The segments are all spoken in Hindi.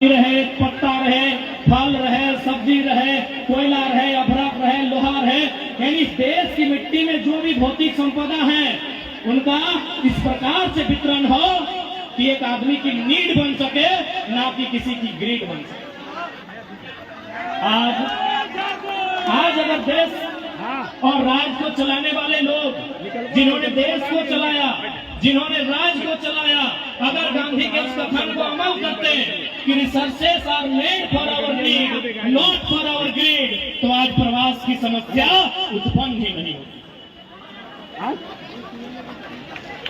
रहे, पत्ता रहे, फल रहे, सब्जी रहे, कोयला रहे, अभ्रक रहे, लोहा रहे, यानी देश की मिट्टी में जो भी भौतिक संपदा है उनका इस प्रकार से वितरण हो कि एक आदमी की नीड बन सके, ना कि किसी की ग्रीड बन सके। आज अगर देश और राज को चलाने वाले लोग जिन्होंने देश को चलाया, जिन्होंने राज को चलाया, अगर गांधी के उस कथन को अमल करते कि resources are made for our need not for our greed, तो आज प्रवास की समस्या उत्पन्न ही नहीं होती।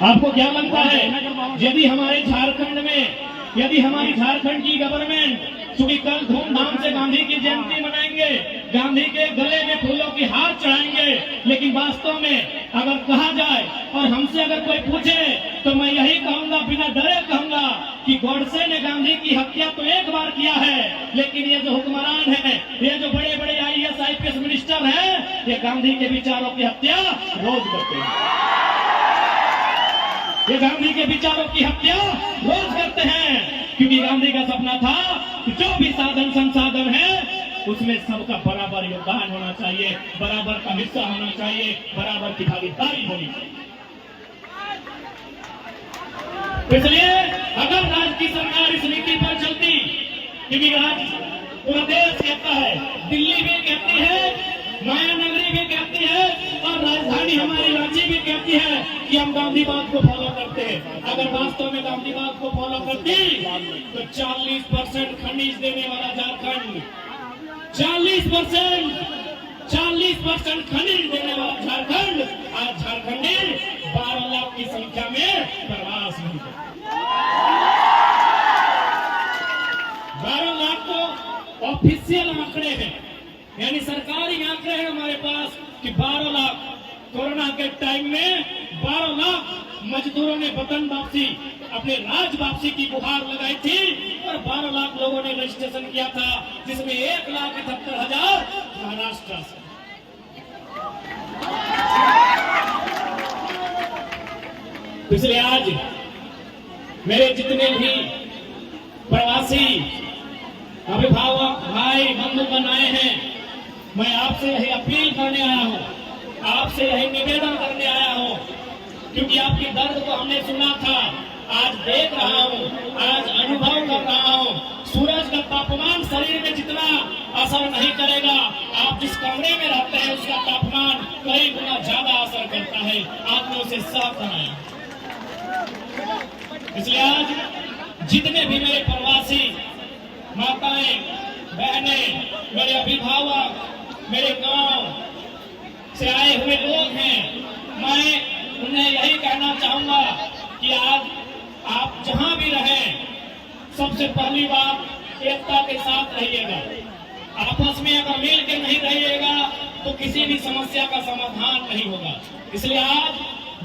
आपको क्या लगता है यदि हमारे झारखंड में, यदि हमारी झारखंड की गवर्नमेंट क्योंकि कल धूमधाम से गांधी की जयंती मनाएंगे, गांधी के गले में फूलों की हार चढ़ाएंगे, लेकिन वास्तव में अगर कहा जाए और हमसे अगर कोई पूछे तो मैं यही कहूंगा, बिना डरे कहूंगा कि गोडसे ने गांधी की हत्या तो एक बार किया है, लेकिन ये जो हुक्मरान है, ये जो बड़े बड़े IAS IPS मिनिस्टर हैं, ये गांधी के विचारों की हत्या रोज करते हैं। ये गांधी के विचारों की हत्या रोज करते हैं, क्योंकि गांधी का सपना था कि जो भी साधन संसाधन है उसमें सबका बराबर योगदान होना चाहिए, बराबर का हिस्सा होना चाहिए, बराबर की भागीदारी होनी चाहिए। इसलिए अगर राज्य की सरकार इस नीति पर चलती, क्योंकि आज पूरा देश कहता है, दिल्ली भी कहती है, माया नगरी भी कहती है और राजधानी हमारी रांची भी कहती है कि हम गांधीवाद को फॉलो करते हैं। अगर वास्तव में गांधीवाद को फॉलो करती तो 40% खनिज देने वाला झारखंड, 40% खनिज देने वाला झारखंड आज झारखंडी 12 लाख की संख्या में प्रवास नहीं करता। 12 लाख तो ऑफिशियल आंकड़े हैं, यानी सरकारी आंकड़े हैं हमारे पास कि 12 लाख कोरोना के टाइम में 12 लाख मजदूरों ने वतन वापसी, अपने राज वापसी की गुहार लगाई थी और 12 लाख लोगों ने रजिस्ट्रेशन किया था, जिसमें 1,78,000 महाराष्ट्र से। इसलिए आज मेरे जितने भी प्रवासी अभिभावक भाई बंधुगण आए हैं, मैं आपसे यही अपील करने आया हूं, आपसे यही निवेदन करने आया हूं, क्योंकि आपकी दर्द को हमने सुना था, आज देख रहा हूं, आज अनुभव कर रहा हूं। सूरज का तापमान शरीर में जितना असर नहीं करेगा, आप जिस कमरे में रहते हैं उसका तापमान कई गुना ज्यादा असर करता है। आपने उसे साफ बनाया। इसलिए आज जितने भी मेरे प्रवासी माताएं बहनें, मेरे अभिभावक, मेरे गांव से आए हुए लोग हैं, मैं उन्हें यही कहना चाहूंगा कि आज आप जहां भी रहें, सबसे पहली बात एकता के साथ रहिएगा। आपस में अगर मिल के नहीं रहिएगा तो किसी भी समस्या का समाधान नहीं होगा। इसलिए आज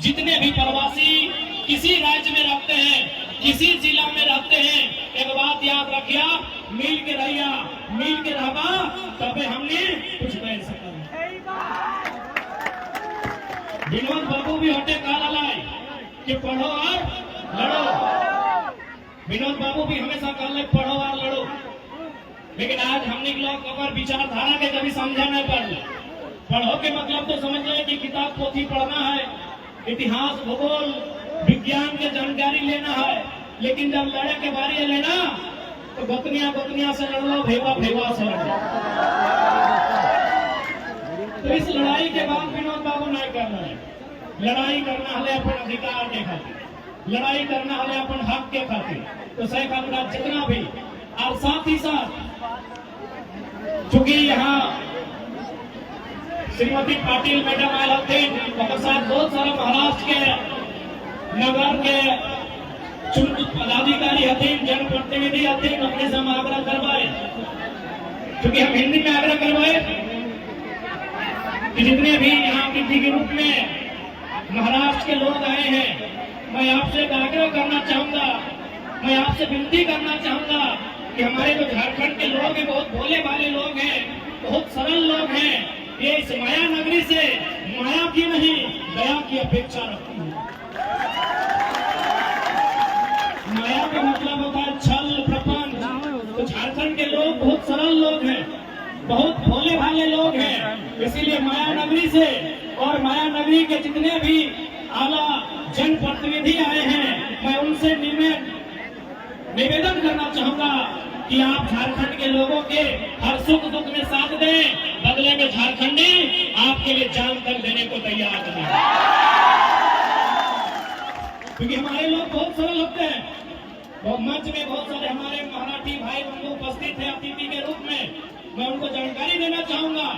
जितने भी प्रवासी किसी राज्य में रहते हैं, किसी जिला में रहते हैं, एक बात याद रखिया, मिल के रहिया, मिल के रहबा तबे हमने कुछ कर सकते। विनोद बाबू भी होते काला लाई कि पढ़ो और लड़ो। विनोद बाबू भी हमेशा कहले पढ़ो और लड़ो, लेकिन आज हमने लोग अगर विचारधारा के कभी समझा नहीं पड़े। पढ़ो के मतलब तो समझ ले कि किताब पोथी पढ़ना है, इतिहास भूगोल विज्ञान की जानकारी लेना है, लेकिन जब लड़े के बारे लेना तो गतनिया से लड़ लो, भेवा से लड़ लो। तो इस लड़ाई के बाद विनोद बाबू नहीं करना है। लड़ाई करना है अपन अधिकार के खातिर, लड़ाई करना है अपन हक के खातिर। तो सही का जितना भी, और साथ ही साथ चूंकि यहाँ श्रीमती पाटिल मैडम आए होते, और साथ बहुत सारा महाराष्ट्र के नगर के चुनित पदाधिकारी हथीन, जनप्रतिनिधि हथीन, अपने से हम आग्रह करवाए, क्योंकि हम हिंदी में आग्रह करवाए कि जितने भी यहाँ के रूप में महाराष्ट्र के लोग आए हैं, मैं आपसे आग्रह करना चाहूंगा, मैं आपसे विनती करना चाहूंगा कि हमारे जो झारखंड के लोग हैं, बहुत भोले भाले लोग हैं, बहुत सरल लोग हैं, ये इस माया नगरी से माया की नहीं दया की अपेक्षा रखती है। माया का मतलब होता है छल प्रपंच, झारखंड के लोग बहुत सरल लोग हैं, बहुत भोले भाले लोग हैं। इसीलिए माया नगरी से और माया नगरी के जितने भी आला जनप्रतिनिधि आए हैं, मैं उनसे निवेदन करना चाहूंगा कि आप झारखंड के लोगों के हर सुख दुख में साथ दें, बदले में झारखंडी आपके लिए जान तक देने को तैयार हैं। क्योंकि हमारे लोग बहुत सरल होते हैं। और मंच में बहुत सारे हमारे मराठी भाई बंधु उपस्थित हैं अतिथि के रूप में, मैं उनको जानकारी देना चाहूंगा।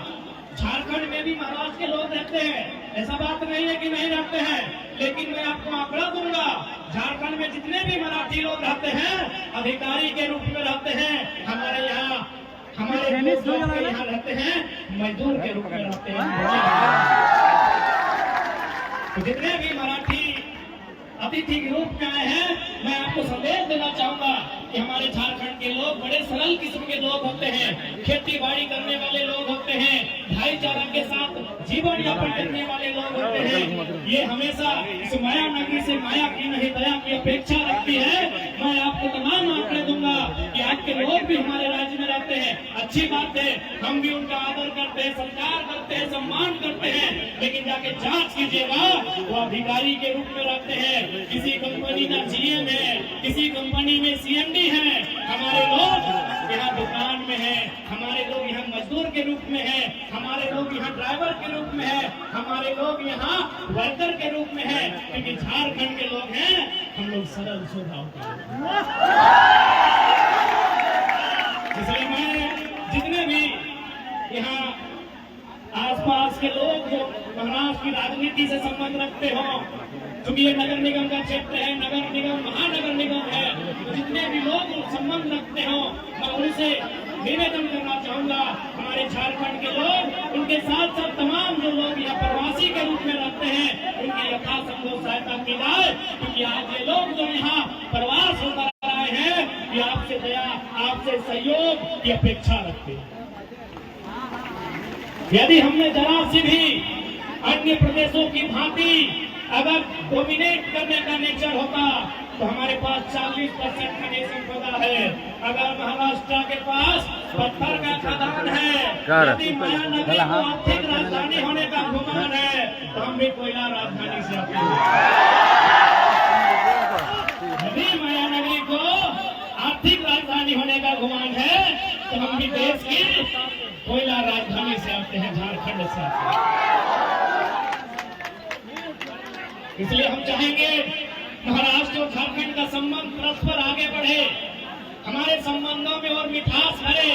झारखंड में भी महाराष्ट्र के लोग रहते हैं, ऐसा बात नहीं है कि नहीं रहते हैं, लेकिन मैं आपको आंकड़ा दूंगा, झारखंड में जितने भी मराठी लोग रहते हैं अधिकारी के रूप में रहते हैं, हमारे यहाँ रहते हैं मजदूर के रूप में रहते हैं। तो जितने भी मराठी अतिथि के रूप में आए हैं, मैं आपको संदेश देना चाहूंगा कि हमारे झारखंड के लोग बड़े सरल किस्म के लोग होते हैं, खेती बाड़ी करने वाले लोग होते हैं, भाईचारा के साथ जीवन यापन करने वाले लोग होते हैं। ये हमेशा इस माया नगरी से माया की नहीं दया की अपेक्षा रखती है। मैं आपको तमाम आंकड़े दूंगा कि आज के लोग भी हमारे राज्य में रहते हैं, अच्छी बात है, हम भी उनका आदर करते हैं, सत्कार करते हैं, सम्मान करते हैं, लेकिन जाके जांच कीजिएगा वो अधिकारी के रूप में रहते हैं, किसी कंपनी का जीएम है, किसी कंपनी में सीएमडी है। हमारे लोग यहाँ दुकान में है, हमारे लोग यहाँ मजदूर के रूप में है, हमारे लोग यहाँ ड्राइवर के रूप में है, हमारे लोग यहाँ वर्कर के रूप में है। क्योंकि झारखंड के लोग हैं, हम लोग सरल स्वभाव के। इसलिए मैं जितने भी यहाँ आसपास के लोग जो महाराष्ट्र की राजनीति से संबंध रखते हो, क्योंकि ये नगर निगम का क्षेत्र है, नगर निगम महानगर निगम है, तो जितने भी लोग संबंध रखते हो, मैं उनसे निवेदन करना चाहूंगा, हमारे झारखंड के लोग, उनके साथ साथ तमाम जो लोग यहाँ प्रवासी के रूप में रहते हैं, उनकी यथासंभव सहायता की जाए। क्योंकि आज ये लोग जो यहाँ प्रवास होकर आए हैं, ये आपसे दया, आपसे सहयोग की अपेक्षा रखते हैं। यदि हमने जरा सी भी अन्य प्रदेशों की भांति अगर डोमिनेट करने का नेचर होता तो हमारे पास 40% खनिज संपदा है। अगर महाराष्ट्र के पास पत्थर का खदान है, यदि माया नगरी को आर्थिक राजधानी होने का गुमान है, तो हम भी कोयला राजधानी से आते हैं। यदि माया नगरी को आर्थिक राजधानी होने का गुमान है, तो हम भी देश की कोयला राजधानी से आते हैं, झारखंड से आते हैं। इसलिए हम चाहेंगे महाराष्ट्र और झारखंड का संबंध परस्पर आगे बढ़े, हमारे संबंधों में और मिठास भरे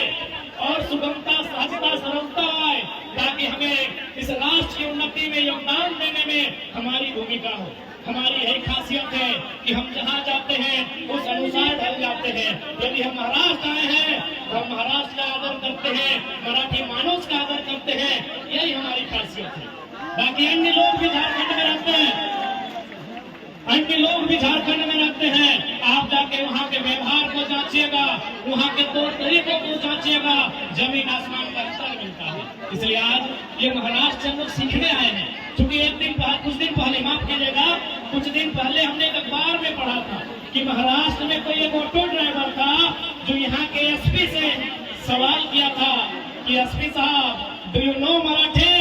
और सुगमता, सहजता, सरलता आए, ताकि हमें इस राष्ट्र की उन्नति में योगदान देने में हमारी भूमिका हो। हमारी यही खासियत है कि हम जहाँ जाते हैं उस अनुसार ढल जाते हैं। यदि हम महाराष्ट्र आए हैं तो हम महाराष्ट्र का आदर करते हैं, मराठी मानुष का आदर करते हैं, यही हमारी खासियत है। बाकी अन्य लोग भी झारखंड में रहते हैं, अन्य लोग भी झारखंड में रहते हैं, आप जाके वहाँ के व्यवहार को जांचिएगा, वहाँ के तौर तरीकों को जांचिएगा, जमीन आसमान का अंतर मिलता है। इसलिए आज ये महाराष्ट्र हम लोग सीखने आए हैं। क्योंकि कुछ दिन पहले, माफ कीजिएगा, कुछ दिन पहले हमने एक अखबार में पढ़ा था कि महाराष्ट्र में कोई एक ऑटो ड्राइवर था जो यहाँ के एसपी से सवाल किया था कि एसपी साहब, डू यू नो मराठी?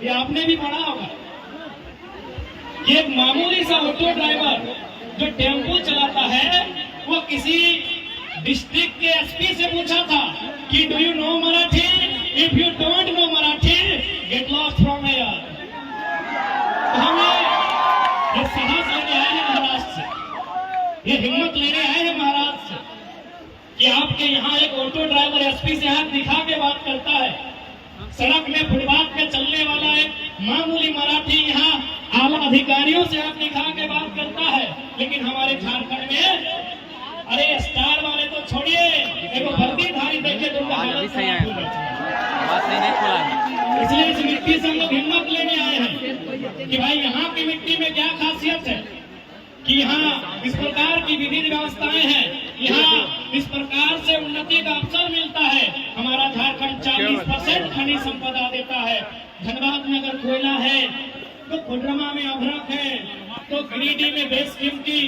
ये आपने भी पढ़ा होगा। ये एक मामूली सा ऑटो ड्राइवर जो टेम्पो चलाता है, वो किसी डिस्ट्रिक्ट के एसपी से पूछा था कि do you know Marathi? If you don't know Marathi, get lost from here. तो हमें ये साहस लेने आए हैं महाराष्ट्र से, ये हिम्मत लेने आए हैं महाराष्ट्र से कि आपके यहाँ एक ऑटो ड्राइवर एसपी से हाथ दिखा के बात करता है, सड़क में फुटपाथ पे चलने वाला एक मामूली मराठी यहाँ आला अधिकारियों से हाथ दिखा के बात करता है। लेकिन हमारे झारखंड में, अरे स्टार वाले तो छोड़िए, एक वर्दीधारी देखे तो इसलिए इस मिट्टी से हम लोग हिम्मत लेने आए हैं कि भाई यहाँ की मिट्टी में क्या खासियत है कि यहाँ इस प्रकार की विधि व्यवस्थाएं हैं, यहाँ इस प्रकार से उन्नति का अवसर मिलता है। हमारा झारखंड 40% खनिज संपदा देता है। धनबाद में अगर कोयला है तो कोडरमा में अभ्रक है, तो गिरिडीह में बेशकीमती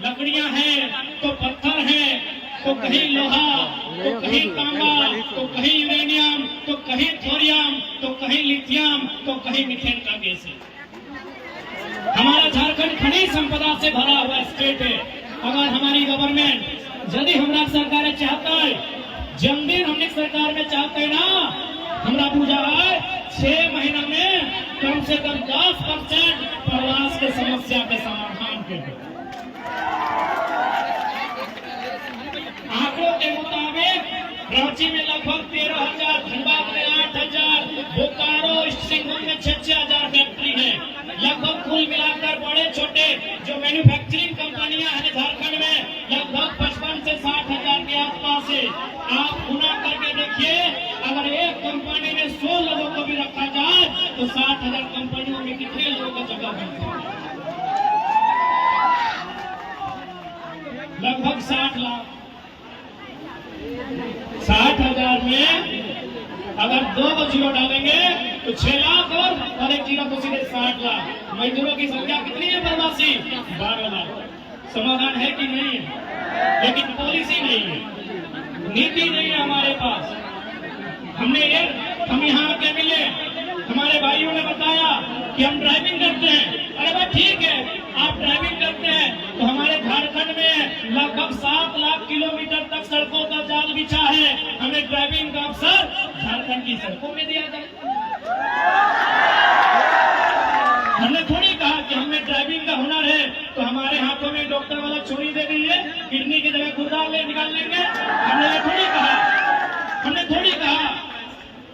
लकड़ियां हैं, तो पत्थर है, तो कहीं लोहा, तो कहीं तांबा, तो कहीं यूरेनियम, तो कहीं थोरियम, तो कहीं लिथियम, तो कहीं मीथेन का गैस है। हमारा झारखंड खनिज संपदा से भरा हुआ स्टेट है। अगर हमारी गवर्नमेंट यदि हमारा सरकार चाहता है, जमदिन हमने सरकार में चाहते ना, हमारा पूजा है 6 महीना में कम से कम 10% प्रवास के समस्या के समाधान के लिए। आंकड़ों के मुताबिक रांची में लगभग 13,000, धनबाद में 8,000, बोकारो सिंहभूम में 6,000 फैक्ट्री है। लगभग कुल मिलाकर बड़े छोटे जो मैन्युफैक्चरिंग कंपनियां हैं झारखंड में लगभग 55 से 60,000 के आसपास है। आप गुना करके देखिए, अगर एक कंपनी में 100 लोगों को भी रखा जाए तो 60,000 कंपनियों में कितने लोगों का जगह बनता है? लगभग 60 लाख। 60,000 में अगर 2 जीरो डालेंगे तो 6 लाख और 1 जीरो तो सीधे 60 लाख। मजदूरों की संख्या कितनी है प्रवासी? 12 लाख। समाधान है कि नहीं है? लेकिन पॉलिसी नहीं है, नीति नहीं है हमारे पास। हम यहाँ के मिले, हमारे भाइयों ने बताया कि हम ड्राइविंग करते हैं। अरे भाई ठीक है, आप ड्राइविंग करते हैं तो हमारे झारखंड में लगभग 7 लाख किलोमीटर तक सड़कों का जाल बिछा है। हमें ड्राइविंग का अवसर झारखंड की सड़कों में दिया जाए। हमने थोड़ी कहा कि हमें ड्राइविंग का हुनर है तो हमारे हाथों में डॉक्टर वाला छुरी दे दीजिए, किडनी की जगह गुर्दा ले निकाल लेंगे। हमने ये थोड़ी कहा। हमने थोड़ी कहा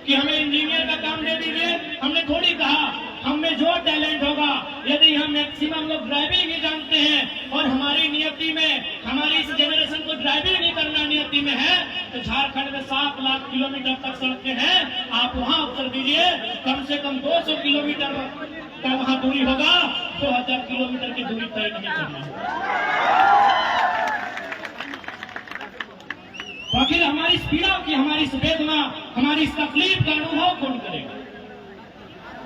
कि हमें इंजीनियर का काम दे दीजिए। हमने थोड़ी कहा हम में जो टैलेंट होगा, यदि हम मैक्सिमम लोग ड्राइविंग ही जानते हैं और हमारी नियति में, हमारी इस जनरेशन को ड्राइविंग नहीं करना नियति में है, तो झारखंड में 7 लाख किलोमीटर तक सड़कें हैं। आप वहां उत्तर दीजिए, कम से कम 200 किलोमीटर का वहां दूरी होगा, 2000 किलोमीटर की दूरी तय नहीं करना होगा। आखिर हमारी इस पीड़ा की, हमारी इस वेदना, हमारी इस तकलीफ का अनुभव कौन करेगा?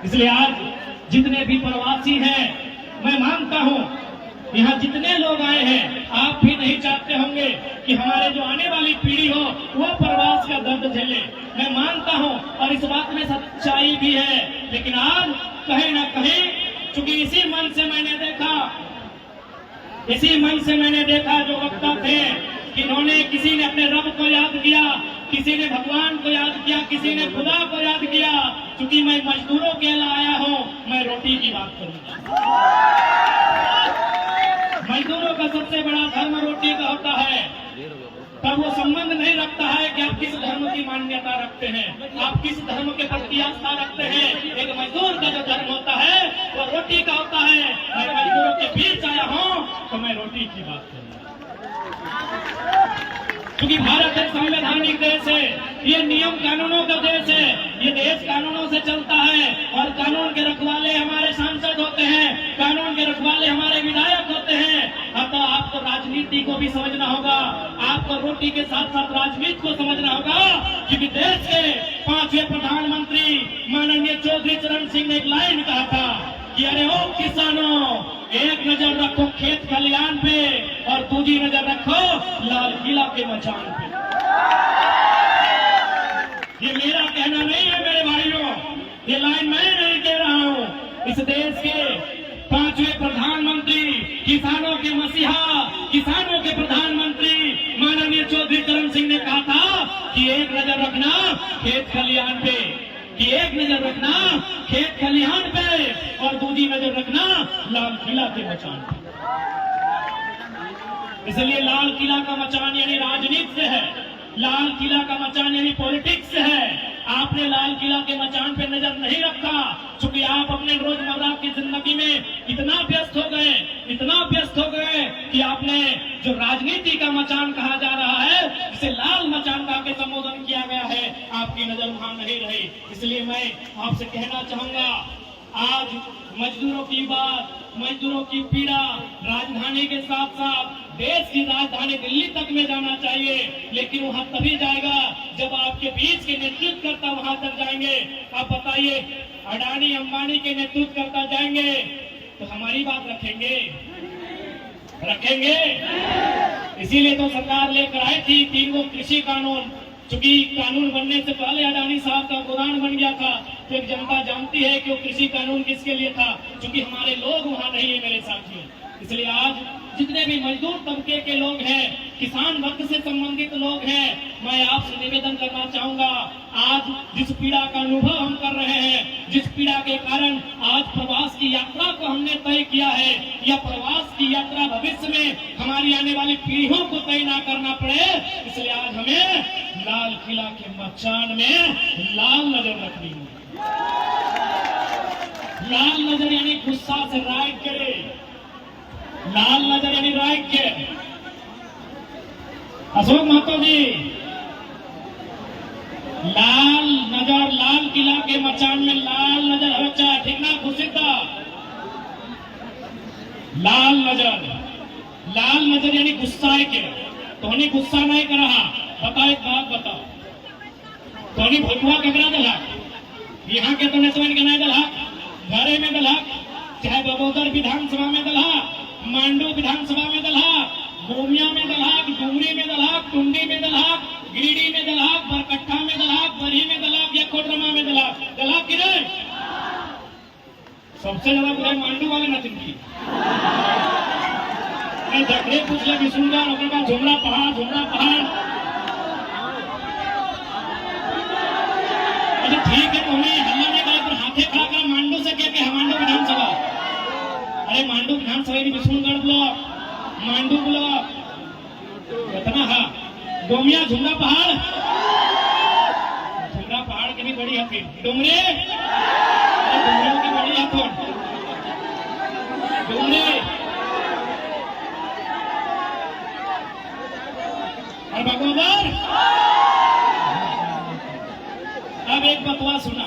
इसलिए आज जितने भी प्रवासी हैं, मैं मानता हूं यहाँ जितने लोग आए हैं, आप भी नहीं चाहते होंगे कि हमारे जो आने वाली पीढ़ी हो वो प्रवास का दर्द झेले। मैं मानता हूं और इस बात में सच्चाई भी है। लेकिन आज कहीं ना कहीं, चूंकि इसी मन से मैंने देखा जो वक्ता थे कि इन्होंने, किसी ने अपने रब को याद किया, किसी ने भगवान को याद किया, किसी ने खुदा को याद किया। क्योंकि मैं मजदूरों के लिए आया हूं, मैं रोटी की बात करूंगा। मजदूरों का सबसे बड़ा धर्म रोटी का होता है। पर वो संबंध नहीं रखता है कि आप किस धर्म की मान्यता रखते हैं, आप किस धर्म के प्रति आस्था रखते हैं। एक मजदूर का जो धर्म होता है वो रोटी का होता है। मैं मजदूरों के बीच आया हूं तो मैं रोटी की बात करूंगा। क्योंकि भारत एक संवैधानिक देश है, ये नियम कानूनों का देश है, ये देश कानूनों से चलता है और कानून के रखवाले हमारे सांसद होते हैं, कानून के रखवाले हमारे विधायक होते हैं। अतः आपको राजनीति को भी समझना होगा, आपको रोटी के साथ साथ राजनीति को समझना होगा। क्योंकि देश के 5वें प्रधानमंत्री माननीय चौधरी चरण सिंह ने एक लाइन कहा था कि अरे ओ किसानों, एक नजर रखो खेत खलियान पे और दूसरी नजर रखो लाल किला के मचान पे। ये मेरा कहना नहीं है मेरे भाइयों, ये लाइन मैं नहीं कह रहा हूं। इस देश के 5वें प्रधानमंत्री, किसानों के मसीहा, किसानों के प्रधानमंत्री माननीय चौधरी चरण सिंह ने कहा था कि एक नजर रखना खेत खलियान पे, कि एक नजर रखना खेत खलिहान पे और दूसरी नजर रखना लाल किला के मचान पे। इसलिए लाल किला का मचान यानी राजनीति से है, लाल किला का मचान यानी पॉलिटिक्स से है। आपने लाल किला के मचान पे नजर नहीं रखा, क्योंकि आप अपने रोजमर्रा की जिंदगी में इतना व्यस्त हो गए कि आपने जो राजनीति का मचान कहा जा रहा है, इसे लाल मचान का के संबोधन किया गया है, आपकी नजर वहां नहीं रही। इसलिए मैं आपसे कहना चाहूंगा, आज मजदूरों की बात, मजदूरों की पीड़ा राजधानी के साथ साथ देश की राजधानी दिल्ली तक में जाना चाहिए। लेकिन वहां तभी जाएगा जब आपके बीच के नेतृत्व करता वहां तक जाएंगे। आप बताइए, अडानी अंबानी के नेतृत्व करता जाएंगे तो हमारी बात रखेंगे? इसीलिए तो सरकार लेकर आई थी 3 गो कृषि कानून। चूंकि कानून बनने से पहले अडानी साहब का गोदान बन गया था, तो एक जनता जानती है कि वो कृषि कानून किसके लिए था, क्योंकि हमारे लोग वहां नहीं है मेरे साथियों। इसलिए आज जितने भी मजदूर तबके के लोग हैं, किसान वर्ग से संबंधित लोग हैं, मैं आपसे निवेदन करना चाहूंगा, आज जिस पीड़ा का अनुभव हम कर रहे हैं, जिस पीड़ा के कारण आज प्रवास की यात्रा को हमने तय किया है, या प्रवास की यात्रा भविष्य में हमारी आने वाली पीढ़ियों को तय ना करना पड़े, इसलिए आज हमें लाल किला के मचान में लाल नजर रखनी है। लाल नजर यानी गुस्सा से राइट करे, लाल नजर यानी राइट के। अशोक महतो जी, लाल नजर, लाल किला के मचान में लाल नजर हर चाहे, ठीक ना खुशिदा? लाल नजर, लाल नजर यानी गुस्सा के। तोनी गुस्सा नहीं कर रहा। बताओ एक बात बताओ, तोनी भोटवा ककरा दलहक? यहाँ के तो समझ के नहीं दलहक, घरे में दलहक, चाहे बगोदर विधानसभा में दलहक, मांडू विधानसभा में दलहक, गोमिया में दलहक, डुमरी में दलहक, टुंडी में दलहक, गिरिडीह में दलहक, बरकट्ठा में दलहक, बरही में दलहक या कोडरमा में दलहक, दलहक कि नहीं? सबसे ज्यादा बुराई मांडू वाले न चिंती झगड़े पूछ ले विष्णुगढ़, उसके बाद झुमरा पहाड़, झुमरा पहाड़। अच्छा ठीक है, तुम्हें हल्ला नहीं करा, पर हाथे खड़ा कर मांडू से क्या है? मांडू विधानसभा, अरे मांडू विधानसभा विष्णुगढ़ ब्लॉक, मांडू ब्लॉक इतना है। गोमिया झुमरा पहाड़, झुमरा पहाड़ की भी बड़ी हथी, डुमरे डुमरों की बड़ी हथोड़, डुमरे और बगोदर। अब एक बतवा सुना,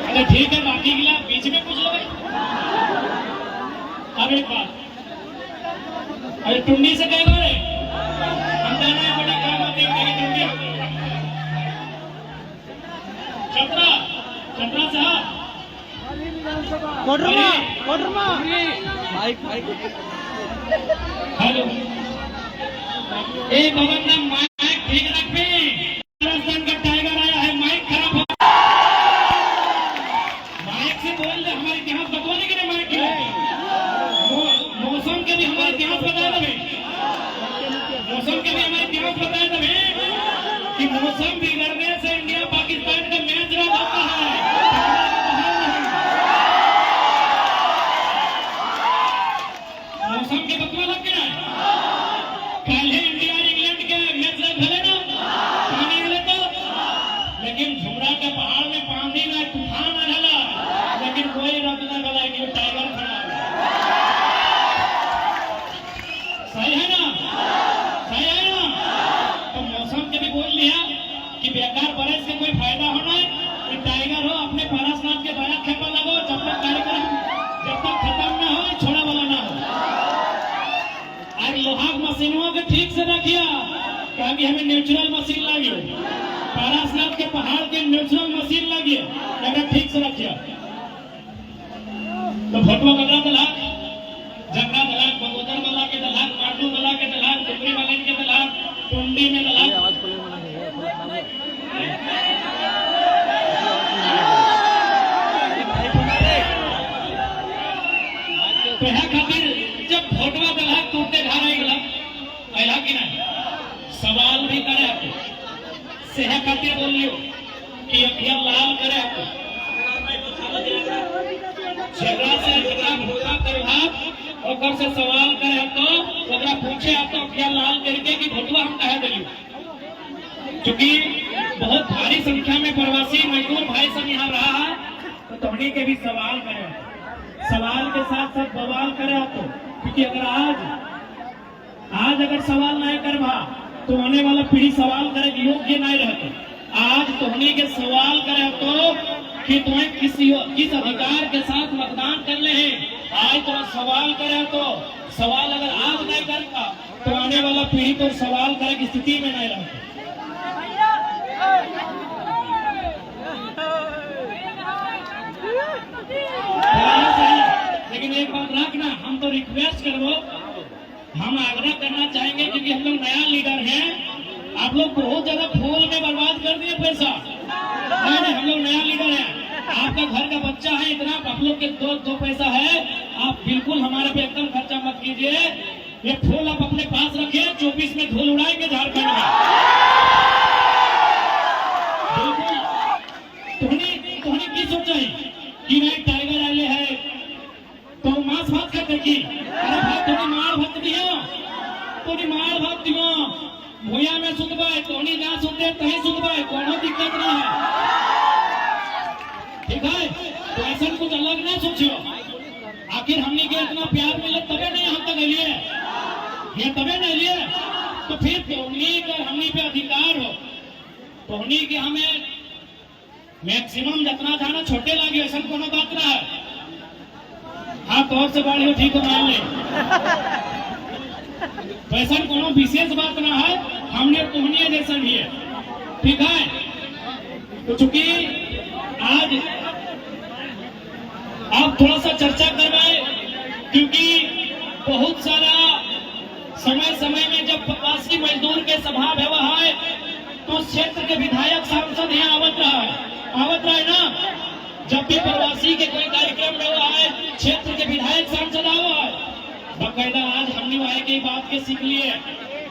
अरे ठीक है, बाकी गिला बीच में पूछ लो। अब एक बात, अरे टुंडी से कह रहे हम जाना है, बड़ी काम होती है टुंडी, छपरा, छपरा साहब, Koderma, Koderma, mike mike, hello, एक भवन में माइक ठीक रखी, राजस्थान का टाइगर आया है, माइक खराब हो, माइक से बोल दे, हमारे इतिहास बतवाने के लिए माइक है। मौसम के भी हमारे इतिहास बताए थे, मौसम के भी हमारे इतिहास बताए थे कि मौसम बिगड़ने से इंडिया पाकिस्तान का मैच रह जाता है। मौसम के बतवा लग गया, कल इंडिया इंग्लैंड के मैच खेले ना, पानी मिले तो, लेकिन झुमरा के पहाड़ में पानी में तूफान आ जाला, लेकिन कोई रद्द न गला कि टाइगर खड़ा। सही है ना, सही है ना? तो मौसम के भी बोल लिया कि बेकार बरस से कोई फायदा होना है, कि टाइगर हो अपने पारसनाथ के दया खेपा लगो, जब तक कार्यक्रम जब तक खत्म ना हो, छोड़ा वाला ना हो। आज लोहा मशीनों के ठीक से रखिया, कभी हमें नेचुरल मशीन लगी, पारसनाथ के पहाड़ के नेचुरल मशीन लगी, अगर ठीक से रखिया तो फोटो कगरा दलहक, झगड़ा दलहक, बगोदर वाला के दलहक, मांडू वाला के दलहक, डुमरी वाले के दलहक, टुंडी में दलहक। तो है खातिर जब फोटवा दलहक टूटते घर आई गला, अला कि नहीं सवाल भी करे आपको, सेहा खातिर बोल लियो कि अखिया लाल करे आपको, झगड़ा से झगड़ा भूखा करभाग और से सवाल करे तो ओकरा पूछे आप तो अखिया लाल करके कि भोटवा हम कहे दिलियो। क्योंकि बहुत भारी संख्या में प्रवासी मजदूर भाई सब यहाँ रहा है, तो तोहनी के भी सवाल करे, सवाल के साथ साथ बवाल करे आपको, क्योंकि अगर आज अगर सवाल नहीं करवा तो आने वाला पीढ़ी सवाल करे योग्य नहीं रहते। आज तोहनी के सवाल करे तो कि तुम्हें किस अधिकार के साथ मतदान करने हैं, आज तो सवाल करे तो सवाल अगर आज नहीं करता तो आने वाला पीढ़ी तो सवाल करे की स्थिति में नहीं रहता। सही। लेकिन एक बात रखना, हम तो रिक्वेस्ट करो, हम आग्रह करना चाहेंगे क्योंकि हम लोग नया लीडर हैं, आप लोग बहुत ज्यादा फूल में बर्बाद कर दिए पैसा। नहीं, हम लोग नया लीडर हैं, आपका घर का बच्चा है, इतना आप लोग के दो पैसा है, आप बिल्कुल हमारे पे एकदम खर्चा मत कीजिए। ये फूल आप अपने पास रखिए, 24 में धूल उड़ाएंगे झारखंड में। बिल्कुल तुहनी की सोचा कि नहीं टाइगर आले है तो मांस भात कर देखी, अरे भाई थोड़ी मार भात दियो, थोड़ी मार भात दियो, भूया में सुनवाए तोहनी जहाँ सुनते कहीं सुनवाए, कोनो दिक्कत ना है, ठीक है। तो ऐसा कुछ अलग ना सोचियो, आखिर हमने के इतना प्यार मिले तबे नहीं हम तक लिए, ये तबे नहीं लिए, तो फिर तोहनी का हमनी पे अधिकार हो, तोहनी के हमें मैक्सिमम जितना जाना छोटे लगे, ऐसा कोनो बात ना है। हाँ तौर से बाढ़ ठीक हो मान ले, तो ऐसा कोनो विशेष बात ना है, हमने तोहनी जैसा भी है, ठीक है। तो चूंकि आज आप थोड़ा सा चर्चा करवाए, क्योंकि बहुत सारा समय में जब प्रवासी मजदूर के सभा व्यवहार है तो उस क्षेत्र के विधायक सांसद यहाँ आवत रहा है ना, जब भी प्रवासी के कोई कार्यक्रम में हुआ है क्षेत्र के विधायक सांसद आवा है बकायदा। आज हमने वहां की बात के सीख लिए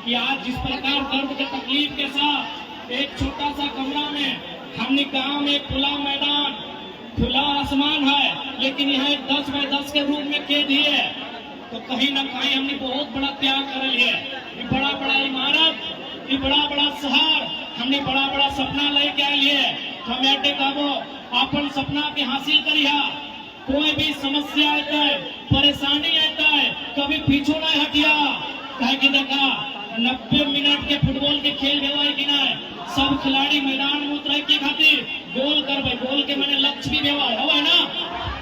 कि आज जिस प्रकार दर्द के तकलीफ के साथ एक छोटा सा कमरा में हमने गांव में खुला मैदान खुला आसमान है, लेकिन यहाँ 10 बाय 10 के रूप में कैद है, तो कहीं ना कहीं हमने बहुत बड़ा त्याग कर लिया। ये बड़ा बड़ा इमारत, ये बड़ा बड़ा शहर, हमने बड़ा बड़ा सपना लेके आए लिए, तो हम अड्डे काबो अपन सपना के हासिल करिया। कोई भी समस्या आता है, परेशानी आता है, कभी पीछू नहीं हटिया, कहे कि देखा 90 मिनट के फुटबॉल के खेल भेवाई कि ना, सब खिलाड़ी मैदान में उतरे के खातिर गोल करवे, गोल के मैंने लक्ष्य भी भेवा है ना।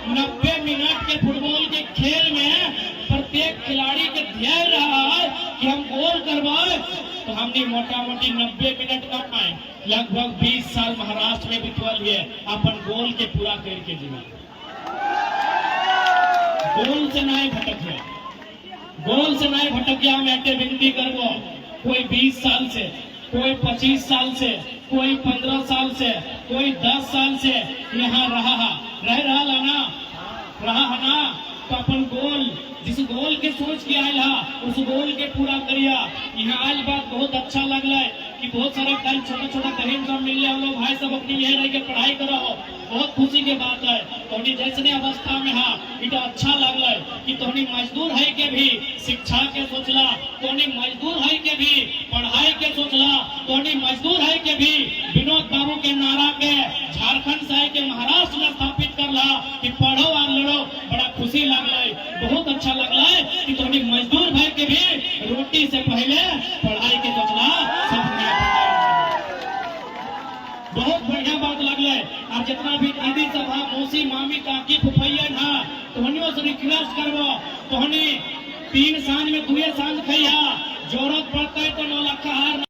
90 मिनट के फुटबॉल के खेल में प्रत्येक खिलाड़ी के ध्यान रहा है कि हम गोल करवाए, तो हमने मोटा मोटी 90 मिनट का पाए लगभग 20 साल महाराष्ट्र में बितवल है अपन गोल के पूरा करके जीवन, गोल से नहीं भटक है, गोल से नहीं भटक गया। मैं विनती करबो, कोई 20 साल से, कोई 25 साल से, कोई 15 साल से, कोई 10 साल से यहाँ रह रहा ना, तो अपन गोल जिस गोल के सोच के आया उस गोल के पूरा करिया। यहाँ आज बात बहुत अच्छा लग रहा है कि बहुत सारा कल छोटा छोटा बहन सब मिल रहे, हम लोग भाई सब अपनी यह रह के पढ़ाई करो, बहुत खुशी की बात है। तोहनी जैसने अवस्था में हाँ इतना अच्छा लग रहा है कि तोहनी मजदूर है के भी शिक्षा के सोचला, तोहनी मजदूर है के भी पढ़ाई के सोचला, तोहनी मजदूर है के भी विनोद बाबू के नारा के झारखंड से के महाराष्ट्र में स्थापित करला कि पढ़ो और लड़ो। बड़ा खुशी लग रहा है, बहुत अच्छा लग रहा है कि तोहनी मजदूर भाई के भी रोटी से पहले पढ़ाई के सोचला, सब बहुत बढ़िया बात लग रहा है। और जितना भी दीदी सभा मौसी मामी काकी फुफैया ना तोहनियों से रिक्वेस्ट करबो, तोहनी 3 सांझ में 2 सांझ खैया, जरूरत पड़ता है तो 9 लख हार